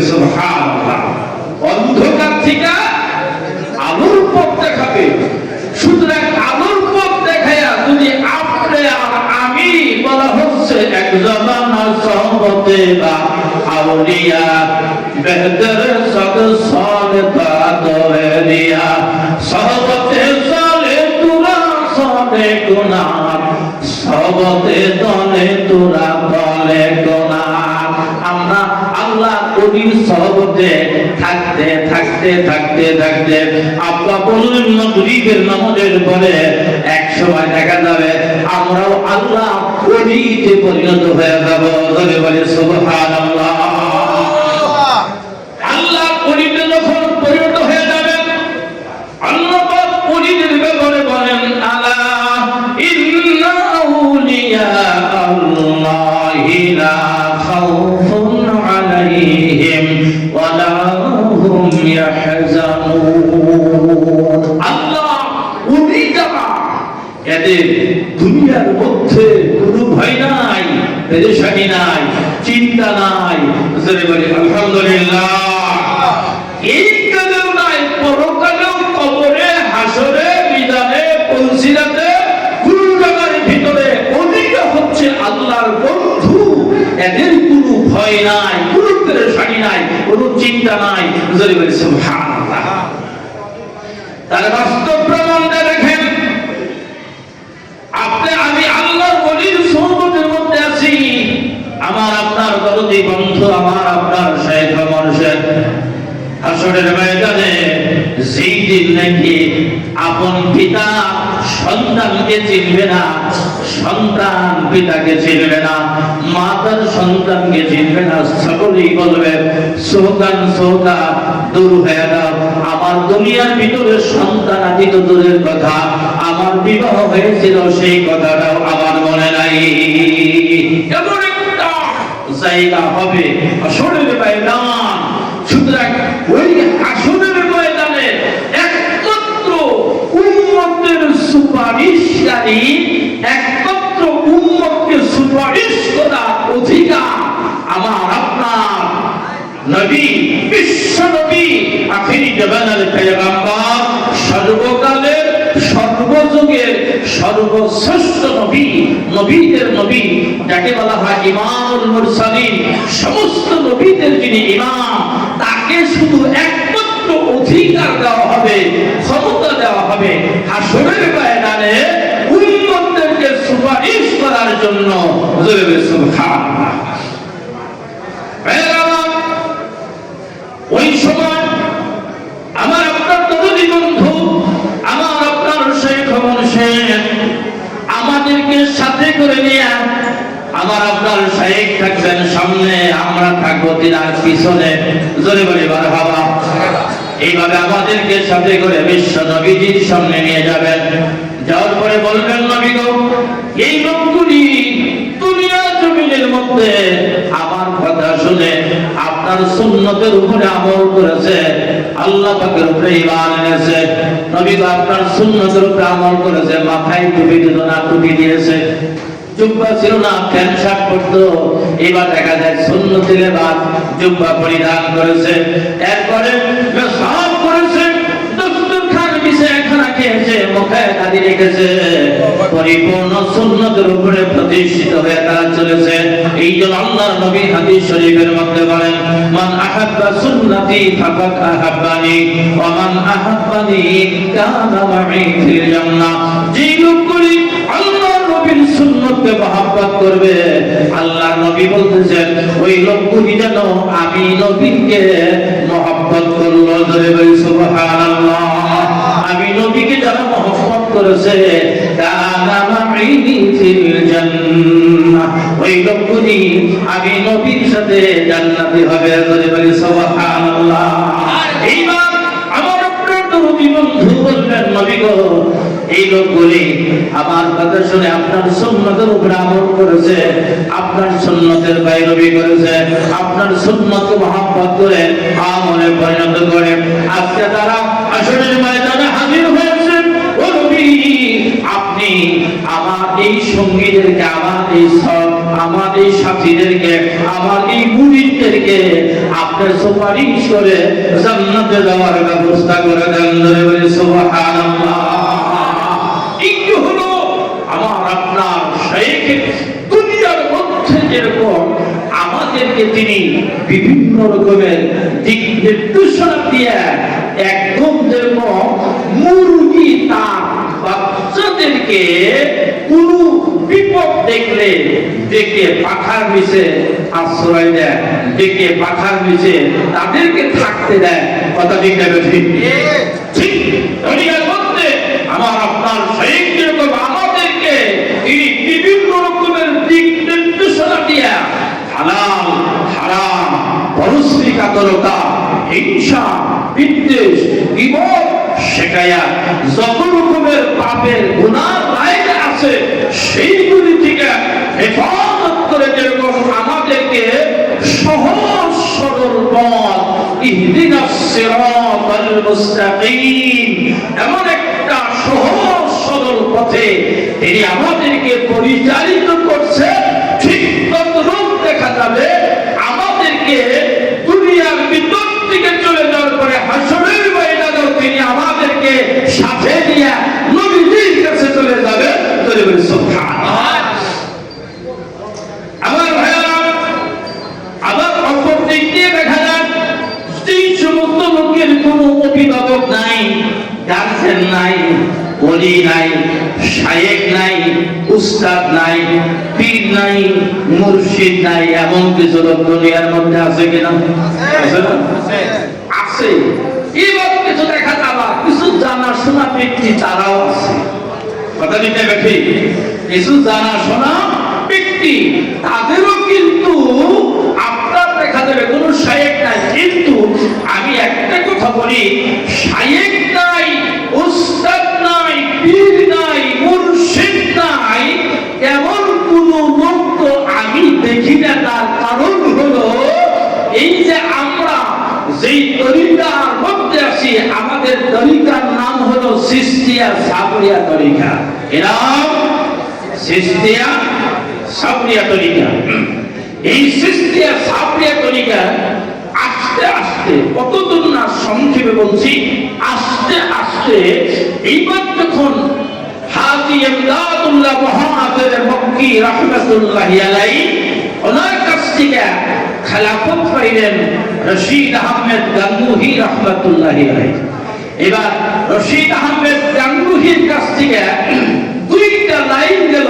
সুবহানাল্লাহ। অন্ধকার থেকে আলোর পথ দেখাবে। সুতরাং আলোর পথ দেখায়া যদি আপনি আর আমি বলা হচ্ছে এক জামানা সহবতে বা আউলিয়া বেহতর সদ সালে তাদরিয়া সহবতে সালে তুরা সালে গুনাহ সহবতে দলে তুরা দলে গুনাহ। আমরা আল্লাহ কবির সহবতে থাকতে থাকতে থাকতে থাকতে আল্লাহ বললেন মাগরিবের নামাজের পরে এক সময় দেখা যাবে আমরাও আল্লাহ কবিতে পরিণত হয়ে যাব। ধরে বলে সুবহানাল্লাহ। আল্লাহ কবিতে যখন পরিণত হয়ে যাবে আল্লাহ পাক কবিদের ব্যাপারে বলেন আলা ইন্না আউলিয়া আল্লাহি লা খাউফুন আলাইহিম ওয়া লা হুম ইয়াহজানুন। আল্লাহ উনি যারা এদের দুনিয়ার মধ্যে কোনো ভয় নাই, পেরেশানি নাই, চিন্তা নাই। জোরে বলি আলহামদুলিল্লাহ। এই কালেও নাই, পরকালেও, কবরে, হাসরে, মিজানে, পুলসিরাতে, গুরুজাগার ভিতরে ওদিকে হচ্ছে আল্লাহর বন্ধু। এদের কোনো ভয় নাই, কোনো পেরেশানি নাই, কোনো চিন্তা নাই। জোরে বলি সুবহানাল্লাহ। তার বাস্তব প্রমাণ দেখেন। আপনি আমি আল্লাহর ওলির সোহবতের মধ্যে আছি। আমার আপনার দরদি বন্ধু, আমার আপনার শাইখ মুর্শিদ হাসরের ময়দানে যেই দিন নাকি আপন পিতা সন্তানকে চিনবে না, সন্তান পিতাকে চিনবে না, মাতার সন্তানকে চিনবে না, সকলেই বলবে সোহগান সোহগা দূর হয়ে দাও। আমার দুনিয়ার ভিতরে সন্তান আদি তো দূরের কথা, আমার বিবাহ হয়েছিল সেই কথাটাও আমার মনে নাই। এমন একটা জায়গা হবে হাসরের ময়দান। সুতরাং ওই হাসরের ময়দানে একমাত্র উম্মতের সুপারিশকারী, একমাত্র উম্মতকে সুপারিশ করার অধিকার আমার আপনার নবী, বিশ্ব নবী, আখিরি জামানার পয়গম্বর, সর্বকালের সর্বযুগের সর্বশ্রেষ্ঠ নবী, নবীদের নবী, যাকে বলা হয় ইমামুল মুরসালিন, সমস্ত নবীদের যিনি ইমাম, তাকে শুধু একমাত্র অধিকার দেওয়া হবে, ক্ষমতা দেওয়া হবে হাসরের ময়দানে উম্মতদেরকে সুপারিশ করার জন্য। জোরে সুবহানাল্লাহ। ওই সময় আমার আপনার দরদি বন্ধু, আমার আপনার শাইখ মুর্শিদ আমাদেরকে সাথে করে নিয়ে আমার আপনার শাইখ থাকবেন সামনে, আমরা থাকবো তিনার পিছনে। জোরে বলি মারহাবা। এইভাবে আমাদেরকে সাথে করে বিশ্ব নবীজির সামনে নিয়ে যাবেন। যাওয়ার পরে বলবেন নবী গো, এই লোকগুলি দুনিয়া জমিনের মধ্যে আমার কথা শুনে আপনার সুন্নতের উপরে আমল করেছে, আল্লাহ পাকের উপরে ঈমান এনেছে। নবী গো, আপনার সুন্নতের উপরে আমল করেছে, মাথায় টুপি দিত না, টুপি দিয়েছে, জুব্বা ছিল না, প্যান্ট শার্ট পরতো, এবার দেখা যায় সুন্নতি লেবাস জুব্বা পরিধান করেছে। এরপরে মেশাব করেছে, দস্তরখান বিছায় খানা খেয়েছে, মুখে দাড়ি রেখেছে, পরিপূর্ণ সুন্নতের উপরে প্রতিষ্ঠিত হয়ে তারা চলেছে। এই জন্য আল্লাহর নবী হাদিস শরীফের মধ্যে বলেন, মান আহাব্বা সুন্নতি ফাকাদ আহাব্বানি ওয়া মান আহাব্বানি কানা মা'i ফিল জান্নাহ। যে লোকগুলি আল্লাহর নবীর সুন্নতকে মহব্বত করবে, আল্লাহর নবী বলতেছেন ওই লোকগুলি যেন আমি নবীকে মহব্বত করলো। জোরে বলি সুবহানাল্লাহ। আমি নবীকে যারা মহব্বত করেছে কানা মা'i ফিল জান্নাহ, ওই লোকগুলি আমি নবীর সাথে জান্নাতে হবে। জোরে বলি সুবহানাল্লাহ। এইবার আমার আপনার দরদি বন্ধু বলবেন নবী গো, এই লোকগুলি আমার কথা শুনে আপনার সুন্নতের উপরে আমল করেছে, আপনার সুন্নতের বাইরবি করেছে, আপনার সুন্নতকে মহব্বত করে আমলে পরিণত করে আজকে তারা হাসরের ময়দানে হাজির হয়েছে। ও নবী, আপনি আমার এই সঙ্গীদেরকে, আমার এই সব, আমার এই সাথীদেরকে, আমার এই মুরিদদেরকে আপনি সুপারিশ করে জান্নাতে যাওয়ার ব্যবস্থা করে দেন। ধরে বলি সুবহানাল্লাহ। একটু হলো আমার আপনার শাইখ দুনিয়ার মধ্যে যেরকম আমাদেরকে তিনি বিভিন্ন রকমের দিক নির্দেশনা দিয়ে একদম যেরকম মুরগি তার বাচ্চাদেরকে কোন বিপদ দেখলে ডেকে পাখার নিচে আশ্রয় দেয়, ডেকে পাখার নিচে তাদেরকে থাকতে দেয়। কথা ঠিক না ঠিক? ঠিক দুনিয়ার মধ্যে আমার আপনার শাইখ যেরকম আমাদেরকে তিনি বিভিন্ন রকমের দিক নির্দেশনা দিয়ে হালাল হারাম, পরশ্রীকাতরতা, হিংসা, বিদ্বেষ, বিপদ শেখায়া যত রকমের পাপের গুনাহ বাইরে আছে সেইগুলি থেকে হেফাজত করে যেরকম আমাদেরকে সহজ সরল পথ ইহদিনাস সিরাতাল মুস্তাকিম এমন একটা সহজ সরল পথে তিনি আমাদেরকে পরিচালিত করছে। ঠিক তদ্রূপ দেখা যাবে আমাদেরকে দুনিয়ার ভিতর থেকে চলে যাওয়ার পরে হাসরের ময়দানে তিনি আমাদেরকে সাথে নিয়ে নবীজির কাছে চলে যাবে। চলে বলে সুবহানাল্লাহ। আমার ভাইরা, আবার অপর দিক দিয়ে দেখা যায় যেই সমস্ত লোকের কোনো অভিভাবক নাই, গার্জেন নাই, ওলি নাই, শায়েখ নাই, উস্তাদ নাই, পীর নাই, মুর্শিদ নাই, এমন কিছু লোক দুনিয়ার মধ্যে আছে কিনা? আছে না? আছে। এবার কিছু দেখা যাবে কিছু জানাশোনা ব্যক্তি তারাও আছে। কথা দিতে বেশি কিছু জানাশোনা ব্যক্তি তাদেরও কিন্তু আপনার দেখা যাবে কোনো শায়েখ নাই। কিন্তু আমি একটা কথা বলি, শায়েখ নাই, উস্তাদ নাই, পীর নাই, মুর্শিদ নাই, এমন কোন লোক তো আমি দেখি না। তার কারণ হলো এই যে আমরা যেই তরিকার মধ্যে আছি, আমাদের তরিকার নাম হলো চিশতিয়া সাবরিয়া তরিকা। এরকম চিশতিয়া সাবরিয়া তরিকা। এই চিশতিয়া সাবরিয়া তরিকা আস্তে আস্তে, কতদূর না সংক্ষেপে বলছি, আস্তে আস্তে এইবার যখন হাজী ইমদাদুল্লাহ মুহাজির মক্কি রাহমাতুল্লাহি আলাইহি ওনার কাছ থেকে খেলাফত পাইলেন রশিদ আহমেদ গাঙ্গুহি রাহমাতুল্লাহি আলাইহি। এবার রশিদ আহমেদ গাঙ্গুহির কাছ থেকে দুইটা লাইন গেল,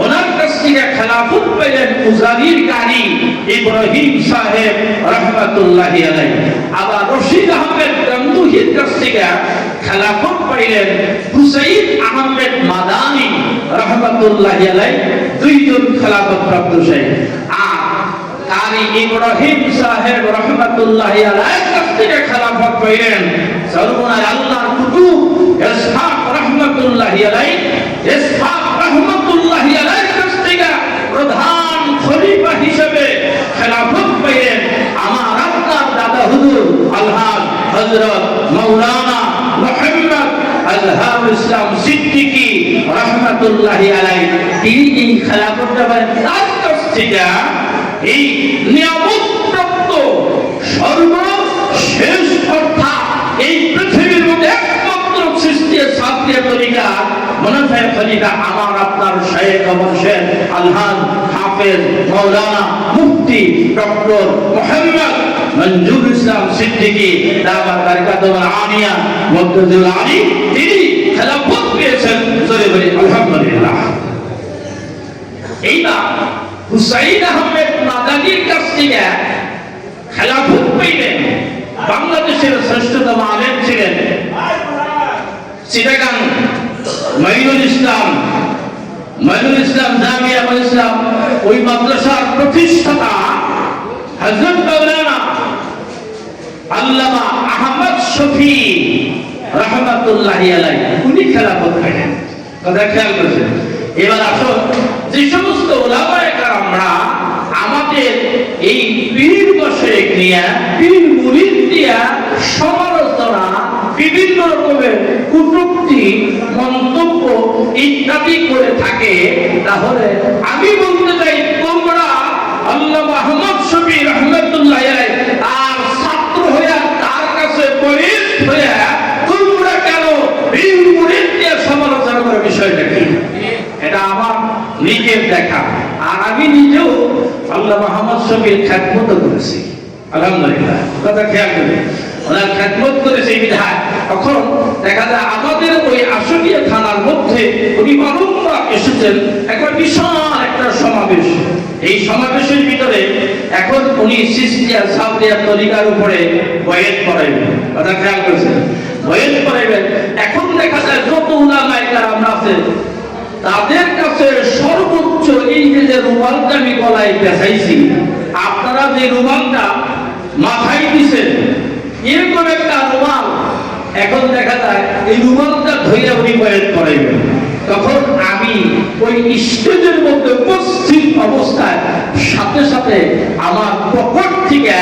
ওনার কাছ থেকে খেলাফত পাইলেন উজানির কারি ইব্রাহিম সাহেব রাহমাতুল্লাহি আলাইহি। আবার রশিদ আহমেদ গাঙ্গুহির কাছ থেকে খেলাফত পাইলেন হুসাইন আহমেদ মাদানী রাহমাতুল্লাহি আলাইহি। দুইজন খেলাফত প্রাপ্ত শাইখ। আর কারি ইব্রাহিম সাহেব রাহমাতুল্লাহি আলাইহির কাছ থেকে খেলাফত পাইলেন সর্বনার আল্লাহর কুতুব ইসহাক রাহমাতুল্লাহি আলাইহি। ইসহাক রাহমাতুল্লাহি আলাইহির কাছ থেকে প্রধান খলিফা হিসেবে খেলাফত পাইলেন আমার আপনার দাদা হুজুর আলহাজ হযরত মাওলানা মুহাম্মদ আজহারুল ইসলাম সিদ্দিকী রাহমাতুল্লাহি আলাইহি। তিনি এই খেলাফতটা পান তার কাছ থেকে। এই নিয়ামত প্রাপ্ত সর্বশেষ অর্থাৎ এই পৃথিবীর মধ্যে একমাত্র চিশতিয়া সাবরিয়া তরিকা মুনাফির খলিফা আমার আপনার শাইখ মুর্শিদ আলহাজ হাফেজ মাওলানা মুফতি ডক্টর মুহাম্মদ মনজুর ইসলাম সিদ্দিকী দাওয়াত বারকাতুল আলিয়া মুফতিজুল আলী। তিনি খেলাফত পেয়েছেন। জোরে বলি আলহামদুলিল্লাহ। এইবার হুসাইন আহমেদ মাদানীর কাছ থেকে খেলাফত পেলেন। বাংলাদেশের শ্রেষ্ঠতম আলেম ছিলেন চিটাগাং মঈনুল ইসলাম জামিয়া ইসলাম, ওই মাদ্রাসার প্রতিষ্ঠাতা হযরত মাওলানা আল্লামা আহমদ শফি রাহমাতুল্লাহি আলাইহি। উনি খেলাফত পেলেন। কথা খেয়াল করেছেন? এবার আসুন, যে সমস্ত ওলামায়ে কেরামরা আমাদের এই পীর বশেক নিয়ে, পীর মুরিদ নিয়ে সমালোচনা, বিভিন্ন রকমের কটূক্তি, মন্তব্য ইত্যাদি করে থাকে, তাহলে আমি বলতে চাই তোমরা বিষয়টা কি, এটা আমার নিজের দেখা। আর আমি নিজেও আল্লাহ মুহাম্মদ শফির খেদমত করেছি, আলহামদুলিল্লাহ। কথা খেয়াল করে ওনার খেদমত করেছে বিধায় তখন দেখা যায় আমাদের ওই আশুলিয়া থানার মধ্যে উনি বারংবার এসেছেন একবার বিশাল একটা সমাবেশ। এই সমাবেশের ভিতরে এখন উনি সিস্তিয়া সাউদিয়া তরিকার উপরে বয়ান করাইবেন। কথা খেয়াল করেছেন, বয়ান করাইবেন। এখন দেখা যায় যত উলামায়ে কেরাম আছে তাদের কাছে সর্বোচ্চ এই যে রুমালটা আমি গলায় পেঁচাইছি, আপনারা যে রুমালটা মাথায় দিচ্ছেন এরকম একটা রুমাল এখন দেখা যায় এই রুমালটা ধইরা উনি বয়ান করাইবেন। তখন আমি ওই স্টেজের মধ্যে উপস্থিত অবস্থায় সাথে সাথে আমার পকেট থেকে,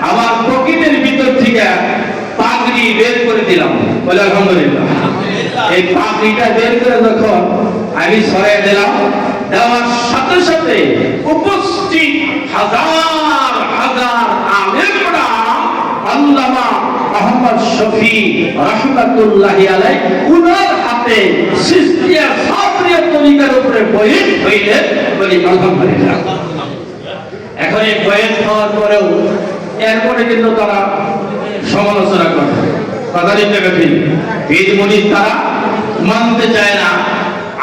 আমার পকেটের ভিতর থেকে পাগড়ি বের করে দিলাম, বলে আলহামদুলিল্লাহ। এই পাগড়িটা বের করে যখন আমি সরাই দিলাম, দেওয়ার সাথে সাথে উপস্থিত হাজার হাজার আলেমরা আল্লামা মুহাম্মদ শফি রাহমাতুল্লাহি আলাইহি উনার হাতে সিস্তিয়া সাফরিয়া তরিকার উপরে বয়ান হইলে বলি আলহামদুলিল্লাহ। এখন এই বয়ান হওয়ার পরেও এরপরে কিন্তু তারা সমালোচনা করে, কথা দিতে ঠিক পীর মুরিদ তারা মানতে চায় না।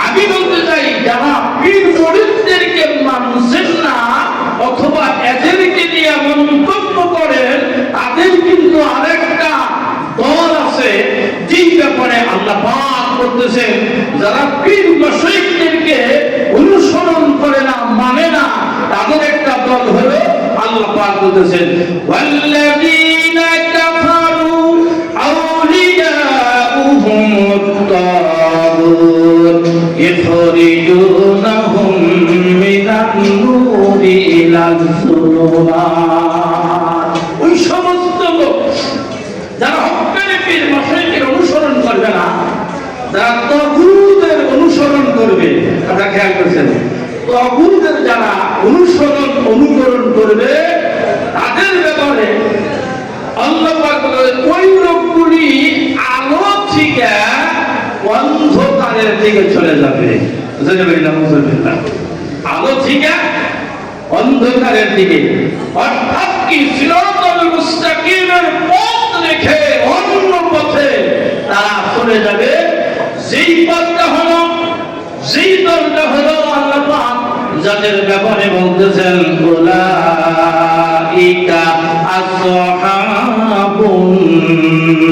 আমি বলতে চাই যারা পীর মুরিদদেরকে মানছেন না অথবা এদেরকে নিয়ে মন্তব্য করেন তাদের কিন্তু আরেকটা দল আছে যেই ব্যাপারে আল্লাহ পাক করতেছেন, যারা পীর মাশায়েখদেরকে অনুসরণ করে না, মানে না, তাদের একটা দল হলো আল্লাহ পাক বলতেছেন ওয়াল্লাযীনা কাফারু আউলিয়াউহুমুত তাগুত ইখরিজুনাহুম মিনান নূরি ইলাজ যুলুমাত। ওই সমস্ত লোক যারা হক্কানি পীর মাশায়েখের অনুসরণ করবে না, যারা তাগুতের অনুসরণ করবে, আপনারা খেয়াল করেছেন, তাগুতের যারা অনুকরণ করবে তাদের ব্যাপারে আল্লাহ পাক বলেন ওই লোকগুলি আলো থেকে অন্ধকারের দিকে চলে যাবে। আলো থেকে অন্ধকারের দিকে, অর্থাৎ কি সিরাতুল মুস্তাকিমের পথ রেখে অন্য পথে তারা চলে যাবে। যেই পথটা হলো, যেই দলটা হলো আল্লাহ পাক যাদের ব্যাপারে বলতেছেন উলাইকা আসহাবুন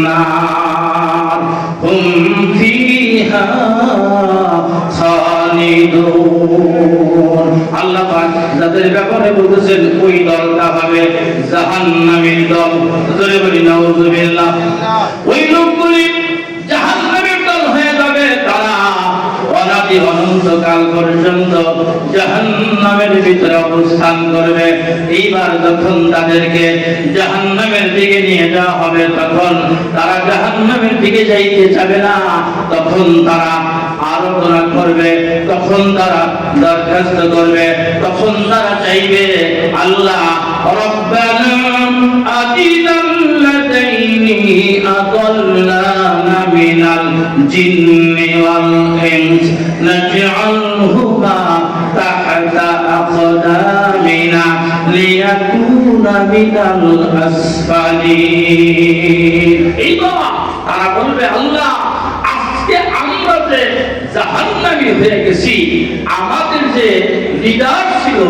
নার হুম ফিহা খালিদুন। আল্লাহ পাক যাদের ব্যাপারে বলতেছেন ওই দলটা হবে জাহান্নামের দল। জোরে বলি নাউযুবিল্লাহ। ওই লোকগুলি জাহান্নামের দল হয়ে যাবে, তারা অনাদি অনন্তকাল পর্যন্ত জাহান্নামের ভিতরে অবস্থান করবে। এইবার যখন তাদেরকে জাহান্নামের দিকে নিয়ে যাওয়া হবে তখন তারা জাহান্নামের দিকে যাইতে চাবে না, তখন তারা আরাধনা করবে, তখন তারা দরখাস্ত করবে, তখন তারা চাইবে আল্লাহ রব্বানা আতিনাল্লাযাইনি আদাল্লানা মিনাল জিন্নি ওয়াল ইনস নাজআলহুমা তাহতা আকদামিনা লিয়াকুনা মিনাল আসফালিন। এইবার তারা বলবে আল্লাহ আজকে আমরা যে জাহান্নামী হয়ে গেছি, আমাদের যে লিডার ছিল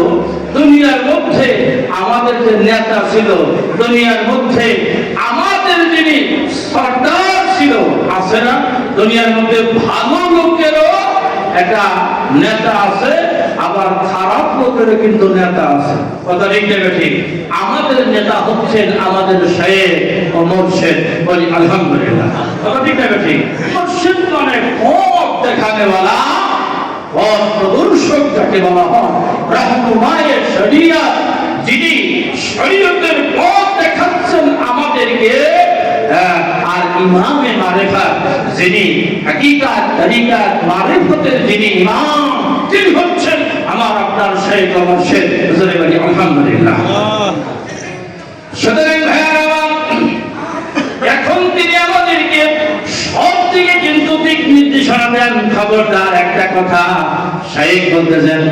দুনিয়ার মধ্যে, আমাদের যে নেতা ছিল দুনিয়ার মধ্যে, আমাদের যিনি সর্দার ছিল, আছে না দুনিয়ার মধ্যে ভালো লোকেরও একটা নেতা আছে, আবার খারাপ লোকেরও কিন্তু নেতা আছে। কথা ঠিক না ঠিক? আমাদের নেতা হচ্ছেন আমাদের শেখ ও মুর্শিদ, বলি আলহামদুলিল্লাহ। কথা ঠিক না ঠিক? মুর্শিদ মানে পথ দেখানেওয়ালা, পথ প্রদর্শক যাকে বলা হয়, রাহনুমায়ে শরিয়ত, যিনি শরীয়তের পথ দেখাচ্ছেন আমাদেরকে, আর ইমামে মারিফাত, যিনি হাকিকাত তরিকাত মারিফতের যিনি ইমাম, তিনি হচ্ছেন আমার আপনার শেখ ও মুর্শিদ। জোরে বলি আলহামদুলিল্লাহ। সুতরাং ভাইয়েরা, এখন তিনি আমাদেরকে সব দিকে কিন্তু দিক নির্দেশনা দেন, খবরদার একটা কথা, শাইখ বলতেছেন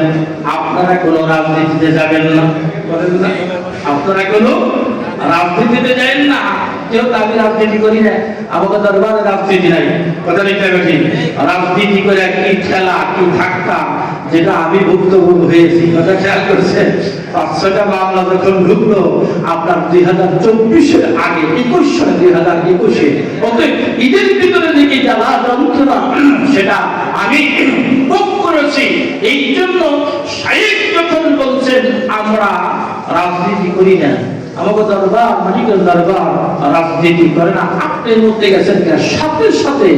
আপনারা কোনো রাজনীতিতে যাবেন না, বলেন না আপনারা কোনো রাজনীতিতে যাবেন না। কেউ আমি রাজনীতি করি না, আমাকে দরবারে রাজনীতি নাই, কথা ঠিক রাজনীতি করে কি খেলা কি ধাক্কা, যেটা আমি ভুক্তভোগী হয়েছি, কথা খেয়াল করছেন। 500টা মামলা যখন ঢুকলো আপনার 2024-এর আগে 21 সালে 2021-এ, অতএব ঈদের ভিতরে দিকে জ্বালা যন্ত্রণা সেটা আমি ভোগ করেছি। এই জন্য শাইখ যখন বলছেন আমরা রাজনীতি করি না, আমাকে দরবার মানিকের দরবার রাজনীতি করে না, আপনার মধ্যে গেছেন, সাথে সাথে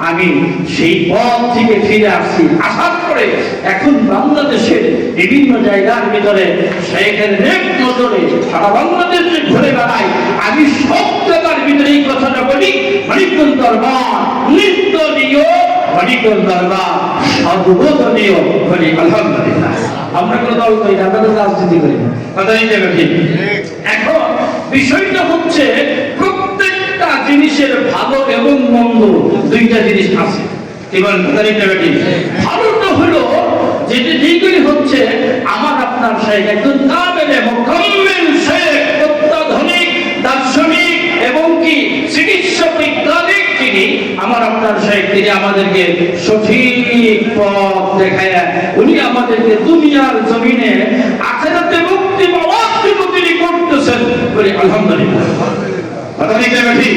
আমি সেই পথ থেকে ফিরে আসছি। আসার পরে এখন বাংলাদেশের বিভিন্ন জায়গার ভিতরে শাইখের নেক নজরে সারা বাংলাদেশে ঘুরে বেড়াই, আমি সব জায়গার ভিতরে এই কথাটা বলি, মানিকের দরবার নিত্যনীয়, মানিকের দরবার সর্বদলীয় বলি। আলহামদুলিল্লাহ, আমরা কোনো দল করি না, আমরা রাজনীতি করি না, কথা হিসেবে ঠিক। এখন বিষয়টা হচ্ছে প্রত্যেকটা জিনিসের ভালো এবং মন্দ দুইটা জিনিস আছে, কি বলেন? ভালোটা হলো যেগুলি হচ্ছে আমার আপনার শাইখ একজন কামেলে মুকাম্মিল শাইখ, অত্যাধুনিক দার্শনিক এবং কি চিকিৎসা বৈজ্ঞানিক যিনি আমার আপনার শাইখ, তিনি আমাদেরকে সঠিক পথ দেখায়, উনি আমাদেরকে দুনিয়ার জমিনে আখিরাতে মুক্তি পাওয়ার জন্য তিনি করতেছেন বলি আলহামদুলিল্লাহ, কথা ঠিক না ঠিক?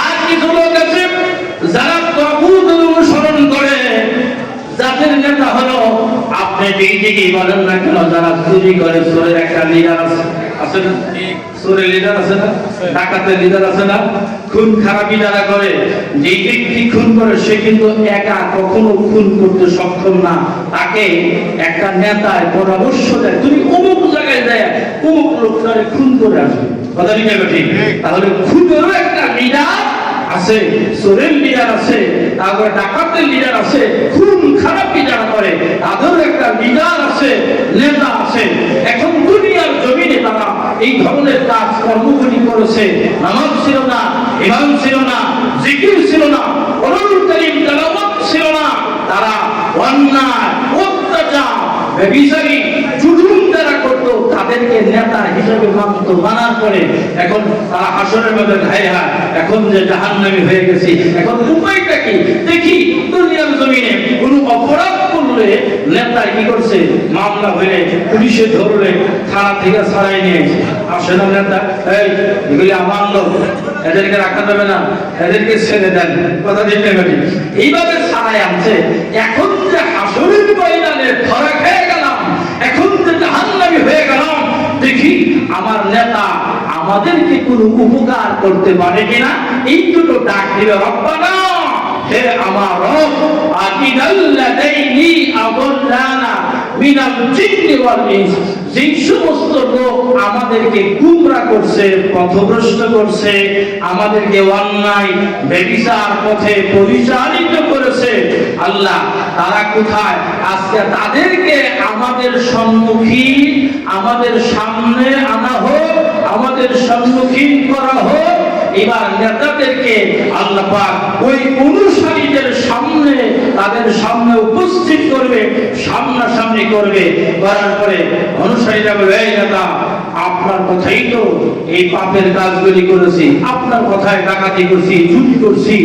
আর কিছু লোক আছে যারা তাগুতের অনুসরণ করে, যাদের নেতা হলো আপনি যেই বলেন না কেন, যারা চুরি করে, চোরের একটা লিডার আছে না, চোরের লিডার আছে না, ডাকাতের লিডার আছে না, খুন খারাপি যারা করে, যেই ব্যক্তি খুন করে সে কিন্তু একা কখনো খুন করতে সক্ষম না, তাকে একটা নেতায় পরামর্শ দেয়, তুমি অমুক জায়গায় যায় অমুক লোকটারে খুন করে আসবে, কথা ঠিক? তাহলে খুনেরও একটা লিডার আছে, চোরের লিডার আছে, তারপরে ডাকাতের লিডার আছে, খুন খারাপি যারা করে তাদেরও একটা লিডার আছে, নেতা আছে। এখন দুনিয়ার জমিনে তারা এই ধরনের কাজ কর্মগুলি করেছে, নামাজ ছিল না, ইমাম ছিল না, জিকির ছিল না, কোরআনুল কারীম তেলাওয়াত ছিল না, তারা অন্যায় অত্যাচার ব্যভিচারী জুলুম যারা করতো তাদেরকে নেতা হিসেবে মানত, মানার পরে এখন তারা হাসরের মধ্যে ঘায়ে হয়, এখন যে জাহান্নামী হয়ে গেছি। এখন উপায়টা কি দেখি, দুনিয়ার জমিনে কোনো অপরাধ করলে নেতা কি করছে, মামলা হলে পুলিশে ধরলে থানা থেকে ছাড়াই নিয়েছে, আসে না নেতা, এই এগুলি আমার লোক, এদেরকে রাখা যাবে না, এদেরকে ছেড়ে দেন, কথা দিতে পারি, এইভাবে ছাড়াই আনছে। এখন যে হাসরের ময়দানে ধরা খেয়ে গেলাম, এখন যে জাহান্নামী হয়ে গেলাম, দেখি আমার নেতা আমাদেরকে কোনো উপকার করতে পারে কিনা, এই দুটো ডাক দিবে, রব্বানা, হে আমার রব, আকিনাল্লাযাইনি আযাল্লানা মিনাল জিন্নি ওয়াল ইনস, যে সমস্ত লোক আমাদেরকে গুমরাহ করছে, পথভ্রষ্ট করছে, আমাদেরকে অন্যায় ব্যভিচার পথে পরিচালিত করেছে, আল্লাহ তারা কোথায়? আজকে তাদেরকে আমাদের সম্মুখীন, আমাদের সামনে আনা হোক, আমাদের সম্মুখীন করা হোক। এবার নেতাদেরকে আল্লাহ পাক ওই অনুসারীদের সামনে, তাদের সামনে উপস্থিত করবে, সামনাসামনি করবে, করার পরে অনুসারীরা বলবে, এই নেতা আপনার কথাই তো এই পাপের কাজগুলি করেছি, আপনার কথায় ডাকাতি করছি, চুরি করছি,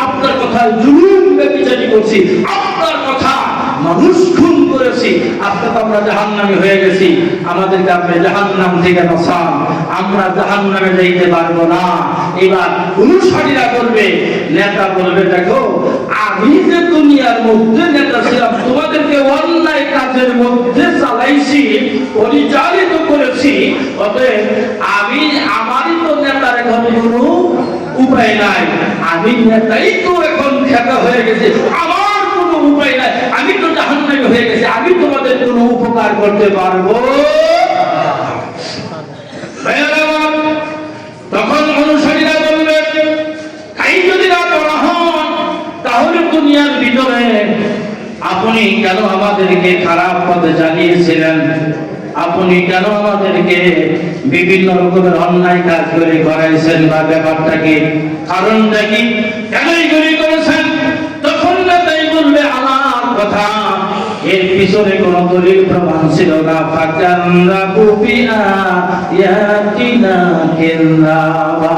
আপনার কথায় জুলুম ব্যভিচারী করছি, আপনার কথা মানুষ খুন করেছি, আজকে তো আমরা জাহান্নামী হয়ে গেছি, আমাদেরকে আপনি জাহান্নাম থেকে বাঁচান, আমরা জাহান্নামে যাইতে পারবো না। এবার অনুসারীরা বলবে, নেতা বলবে, দেখো আমি যে দুনিয়ার মধ্যে নেতা ছিলাম, তোমাদেরকে অন্যায় কাজের মধ্যে চালাইছি, পরিচালিত করেছি, অতএব আমি, আমারই তো নেতার এখন কোনো উপায় নাই, আমি নেতাই তো এখন খেতা হয়ে গেছে, আমার কোনো উপায় নাই, আমি তো জাহান্নামী হয়ে গেছি, আমি তোমাদের কোনো উপকার করতে পারবো। তখন অনুসারীরা বলবে, তাই যদি না করা হয় তাহলে দুনিয়ার ভিতরে আপনি কেন আমাদেরকে খারাপ পথে চালিয়েছিলেন? আপনি কেন আমাদেরকে বিভিন্ন রকমের অন্যায় কাজ করে করাইছেন, বা ব্যাপারটা কি, কারণটা কি, কেন এগুলি করেছেন? তখন না তাই বলবে আমার কথা, এর পিছনে কোন দলিল প্রমাণ ছিল না। ফাকান্নাবু বিআয়াতিনা কিল্লাবা,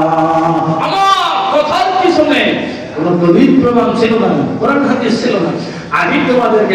আমার কথার পিছনে কোন দলিল প্রমাণ ছিল না, কোরআন হাদিস ছিল না। আমি তোমাদেরকে